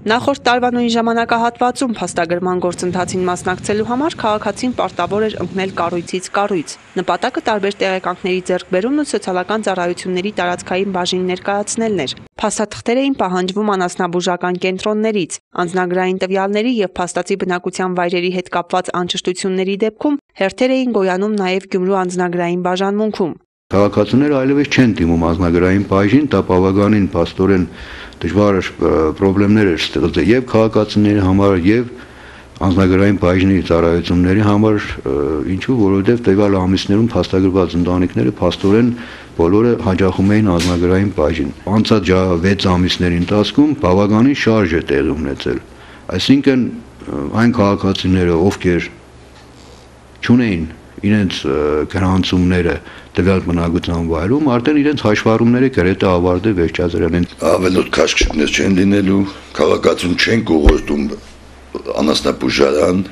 Նախորդ տարվա նույն ժամանակահատվածում փաստագրման գործընթացին մասնակցելու համար քաղաքացին պարտավոր էր ընկնել կառույցից կառույց։ Նպատակը տարբեր տեղեկանքների ձեռքբերումն ու սոցիալական ծառայությունների տարածքային բաժին ներկայացնելն էր։ Փաստաթղթեր էին պահանջվում անասնաբուժական կենտրոններից, անձնագրային տվյալների և փաստացի բնակության վայրերի հետ կապված անճշտությունների դեպքում հերթեր էին գոյանում նաև Գյումրու անձնագրային բաժանմունքում։ Քաղաքացիները այլևս չեն դիմում անձնագրային բաժին, դա բավականին փաստորեն դժվար խնդիրներ էր ստեղծել եւ քաղաքացիների համար եւ անձնագրային բաժնի ծառայությունների համար, ինչու որովհետեւ տվյալ ամիսներում փաստագրված ընտանիքները փաստորեն բոլորը հաջողում էին անձնագրային բաժին։ Անցած 6 ամիսների ընթացքում բավականին շարժ է տեղի ունեցել, այսինքն այն քաղաքացիները, ովքեր չունեին իրենց գրանցումները տվյալ բնակության վայրում, արդեն իրենց հաշվառումները գրեթե ավարտել վերջացրել են։ Ավելորդ քաշքշուկներ չեն լինելու, քաղաքացին չեն կողորտում անասնաբուժարան,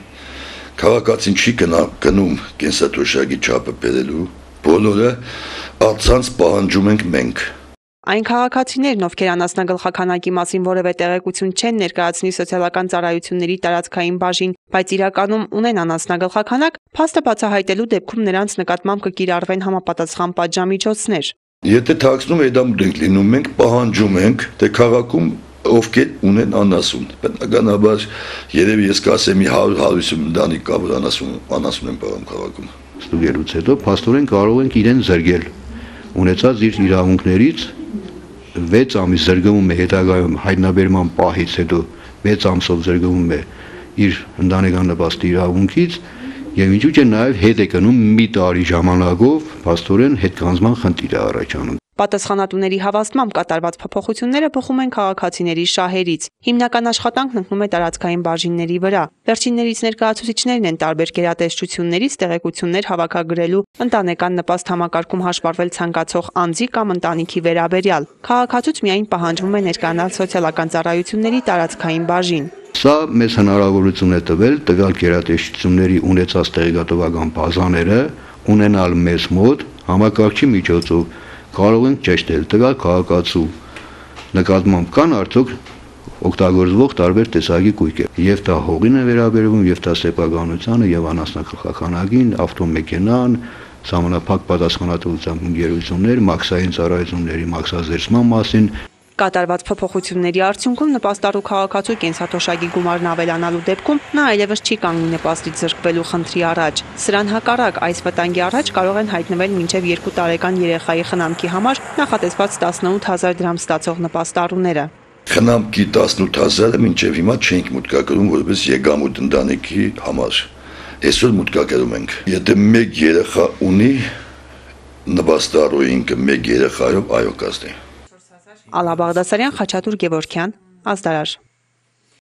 քաղաքացին չի գնում կենսաթոշակի չափը բերելու, բոլորը առցանց պահանջում ենք մենք։ Այն քաղաքացիներն, ովքեր անասնագլխաքանակի մասին որևէ տեղեկություն չեն ներկայացնի սոցիալական ծառայությունների տարածքային բաժին, բայց իրականում ունեն անասնագլխաքանակ, փաստը բացահայտելու դեպքում նրանց նկատմամբ կկիրառվեն համապատասխան պատժամիջոցներ։ Եթե թաքցնում հետամուտ ենք լինում, մենք պահանջում ենք, թե քաղաքում ովքեր ունեն անասուն։ Բնականաբար երևի ես կասեմ 100-150 ընտանիք կա, որ անասուն են պահում քաղաքում։ Ստուգելուց հետո փաստորեն կարող ենք իրեն զրկել ունեցած իր իրավունքներից 6 ամիս զրկվում է հետագայում հայտնաբերման պահից հետո 6 ամսով զրկվում է իր ընտանեկան նպաստի իրավունքից եւ ինչու՞ չէ նաեւ հետ է կնում մի տարի ժամանակով փաստորեն հետքանձման խնդիր է առաջանում։ Պատասխանատուների հավաստմամբ կատարված փոփոխությունները բխում են քաղաքացիների շահերից։ Հիմնական աշխատանքն ընկնում է տարածքային բաժինների վրա։ Վերջիններից ներկայացուցիչներն են տարբեր գերատեսչություններից տեղեկություններ հավաքագրելու ընտանեկան նպաստ համակարգում հաշվառվել ցանկացող անձի կամ ընտանիքի վերաբերյալ։ Քաղաքացուց միայն պահանջվում է ներկայանալ սոցիալական ծառայությունների տարածքային բաժին։ Սա մեզ հնարավորություն է տվել տվյալ գերատեսչությունների ունեցած տեղեկատվական բազաները ունենալ մեզ մոտ համակարգչի միջոցով կարող ենք ճշտել տվյալ քաղաքացու նկատմամբ կան արդյոք օգտագործվող տարբեր տեսակի կույքեր։ Եվ դա հողին է վերաբերվում, եւ դա սեփականությանը, եւ անասնագլխաքանակին, ավտոմեքենան, սահմանափակ պատասխանատվությամբ ընկերություններ, մաքսային ծառայությունների մաքսազերծման մասին։ Կատարված փոփոխությունների արդյունքում նպաստառու քաղաքացու կենսաթոշակի գումարն ավելանալու դեպքում նա այլևս չի կանգնի նպաստից զրկվելու խնդրի առաջ։ Սրան հակառակ այս վտանգի առաջ կարող են հայտնվել մինչև 2 տարեկան երեխայի խնամքի համար նախատեսված 18,000 դրամ ստացող նպաստառուները։ Խնամքի 18,000-ը մինչև հիմա չենք մուտքագրում որպես եկամուտ ընտանիքի համար։ Այսօր մուտքագրում ենք։ Եթե մեկ երեխա ունի, նպաստառու ինքը մեկ երեխայով այո կազմի։ Ալա Բաղդասարյան, Խաչատուր Գևորգյան, Ազդարար։